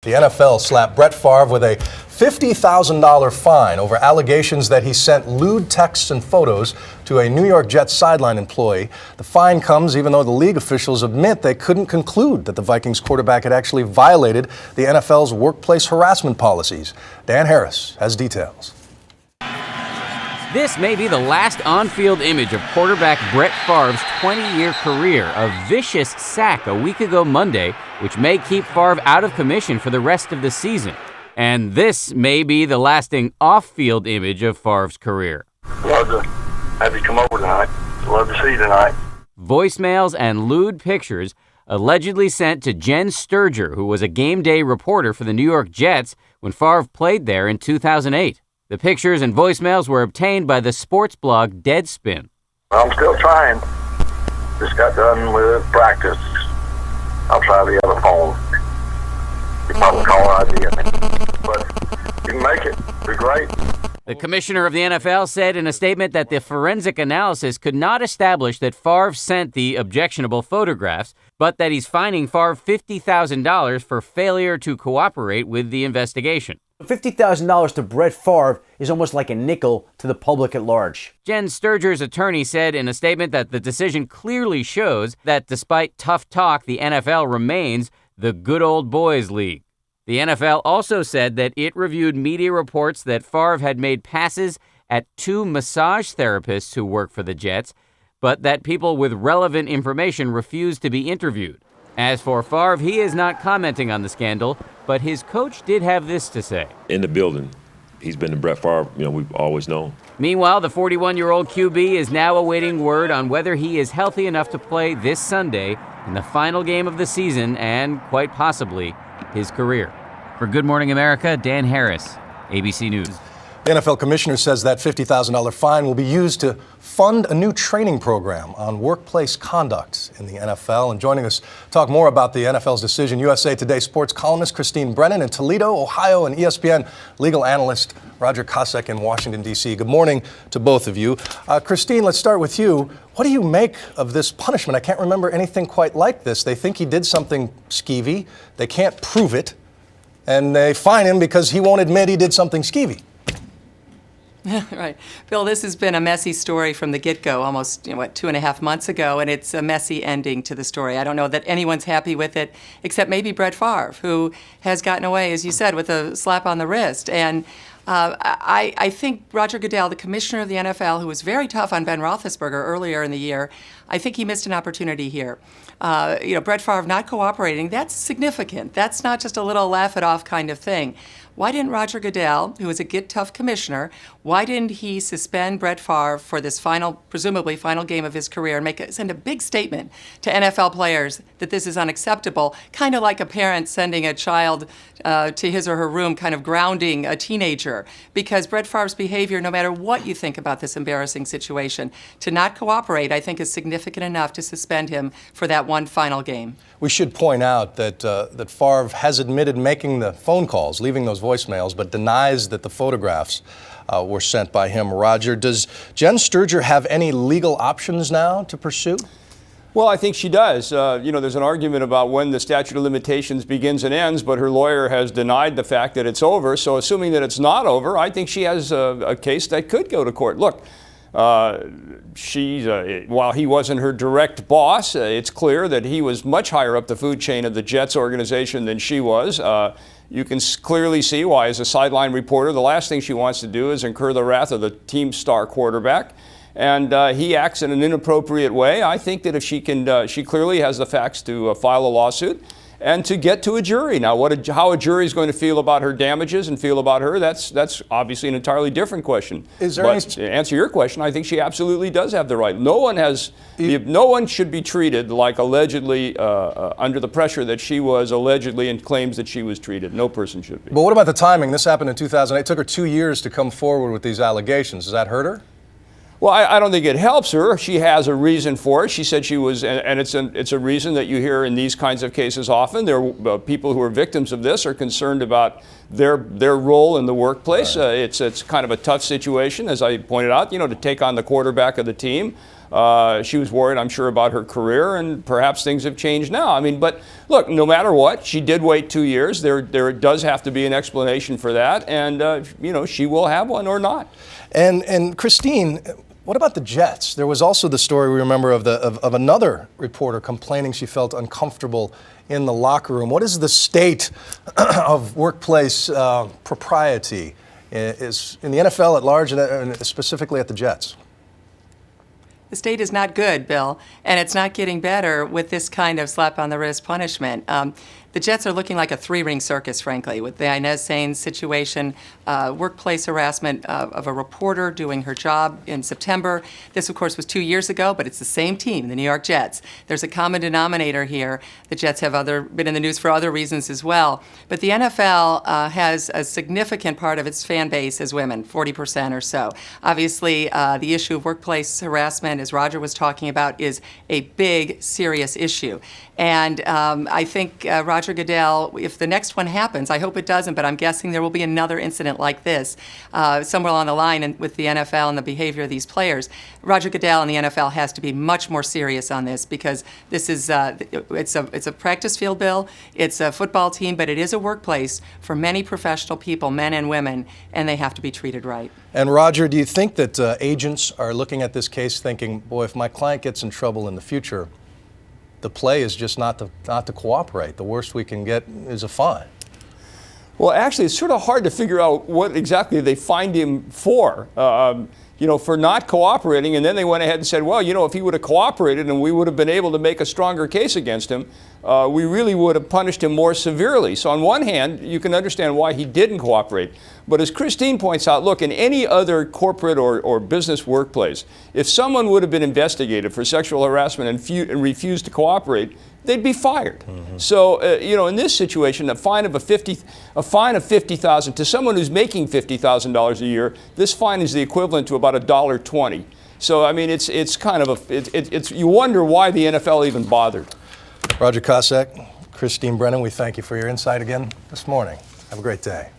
The NFL slapped Brett Favre with a $50,000 fine over allegations that he sent lewd texts and photos to a New York Jets sideline employee. The fine comes even though the league officials admit they couldn't conclude that the Vikings quarterback had actually violated the NFL's workplace harassment policies. Dan Harris has details. This may be the last on-field image of quarterback Brett Favre's 20-year career. A vicious sack a week ago Monday, which may keep Favre out of commission for the rest of the season. And this may be the lasting off-field image of Favre's career. Love to have you come over tonight. Love to see you tonight. Voicemails and lewd pictures allegedly sent to Jen Sturger, who was a game day reporter for the New York Jets when Favre played there in 2008. The pictures and voicemails were obtained by the sports blog Deadspin. I'm still trying. Just got done with practice. I'll try the other phone. You probably call ID, but you can make it. It'd be great. The commissioner of the NFL said in a statement that the forensic analysis could not establish that Favre sent the objectionable photographs, but that he's fining Favre $50,000 for failure to cooperate with the investigation. $50,000 to Brett Favre is almost like a nickel to the public at large. Jen Sturger's attorney said in a statement that the decision clearly shows that despite tough talk, the NFL remains the good old boys league. The NFL also said that it reviewed media reports that Favre had made passes at 2 massage therapists who work for the Jets, but that people with relevant information refused to be interviewed. As for Favre, he is not commenting on the scandal, but his coach did have this to say. In the building, he's been the Brett Favre, we've always known. Meanwhile, the 41-year-old QB is now awaiting word on whether he is healthy enough to play this Sunday in the final game of the season and, quite possibly, his career. For Good Morning America, Dan Harris, ABC News. The NFL commissioner says that $50,000 fine will be used to fund a new training program on workplace conduct in the NFL. And joining us to talk more about the NFL's decision, USA Today sports columnist Christine Brennan in Toledo, Ohio, and ESPN legal analyst Roger Kosek in Washington, D.C. Good morning to both of you. Christine, let's start with you. What do you make of this punishment? I can't remember anything quite like this. They think he did something skeevy. They can't prove it. And they fine him because he won't admit he did something skeevy. Right. Bill, this has been a messy story from the get-go, almost, 2.5 months ago, and it's a messy ending to the story. I don't know that anyone's happy with it, except maybe Brett Favre, who has gotten away, as you said, with a slap on the wrist. And I think Roger Goodell, the commissioner of the NFL, who was very tough on Ben Roethlisberger earlier in the year, I think he missed an opportunity here. Brett Favre not cooperating, that's significant. That's not just a little laugh it off kind of thing. Why didn't Roger Goodell, who is a get tough commissioner, why didn't he suspend Brett Favre for this presumably final game of his career and send a big statement to NFL players that this is unacceptable, kind of like a parent sending a child to his or her room, kind of grounding a teenager, because Brett Favre's behavior, no matter what you think about this embarrassing situation, to not cooperate, I think is significant enough to suspend him for that one final game. We should point out that that Favre has admitted making the phone calls, leaving those voicemails, but denies that the photographs were sent by him. Roger, does Jen Sturger have any legal options now to pursue? Well, I think she does. There's an argument about when the statute of limitations begins and ends, but her lawyer has denied the fact that it's over. So assuming that it's not over, I think she has a case that could go to court. Look, while he wasn't her direct boss, it's clear that he was much higher up the food chain of the Jets organization than she was. You can clearly see why, as a sideline reporter, the last thing she wants to do is incur the wrath of the team star quarterback. And he acts in an inappropriate way. I think that if she can, she clearly has the facts to file a lawsuit and to get to a jury. Now, how a jury is going to feel about her damages and feel about her, that's obviously an entirely different question. To answer your question, I think she absolutely does have the right. No one should be treated like allegedly under the pressure that she was allegedly and claims that she was treated. No person should be. But what about the timing? This happened in 2008. It took her 2 years to come forward with these allegations. Does that hurt her? Well, I don't think it helps her. She has a reason for it. She said she was, and it's a reason that you hear in these kinds of cases often. People who are victims of this are concerned about their role in the workplace. Right. It's kind of a tough situation, as I pointed out, to take on the quarterback of the team. She was worried, I'm sure, about her career, and perhaps things have changed now. I mean, but look, no matter what, she did wait 2 years. There does have to be an explanation for that, and she will have one or not. And Christine, what about the Jets? There was also the story we remember of another reporter complaining she felt uncomfortable in the locker room. What is the state of workplace propriety is in the NFL at large and specifically at the Jets? The state is not good, Bill, and it's not getting better with this kind of slap-on-the-wrist punishment. The Jets are looking like a three-ring circus, frankly, with the Inez Sainz situation, workplace harassment of a reporter doing her job in September. This, of course, was 2 years ago, but it's the same team, the New York Jets. There's a common denominator here. The Jets have been in the news for other reasons as well. But the NFL has a significant part of its fan base as women, 40% or so. Obviously, the issue of workplace harassment, as Roger was talking about, is a big, serious issue. And I think Roger Goodell, if the next one happens, I hope it doesn't, but I'm guessing there will be another incident like this somewhere along the line with the NFL and the behavior of these players. Roger Goodell and the NFL has to be much more serious on this because this is it's a practice field, Bill. It's a football team, but it is a workplace for many professional people, men and women, and they have to be treated right. And Roger, do you think that agents are looking at this case thinking, boy, if my client gets in trouble in the future, the play is just not to cooperate. The worst we can get is a fine. Well, actually, it's sort of hard to figure out what exactly they fined him for. For not cooperating, and then they went ahead and said, well, if he would have cooperated and we would have been able to make a stronger case against him, we really would have punished him more severely. So on one hand, you can understand why he didn't cooperate. But as Christine points out, look, in any other corporate or business workplace, if someone would have been investigated for sexual harassment and refused to cooperate, they'd be fired. Mm-hmm. So, in this situation, a fine of $50,000 to someone who's making $50,000 a year, this fine is the equivalent to about $1.20. So, I mean, it's kind of you wonder why the NFL even bothered. Roger Kosek, Christine Brennan, we thank you for your insight again this morning. Have a great day.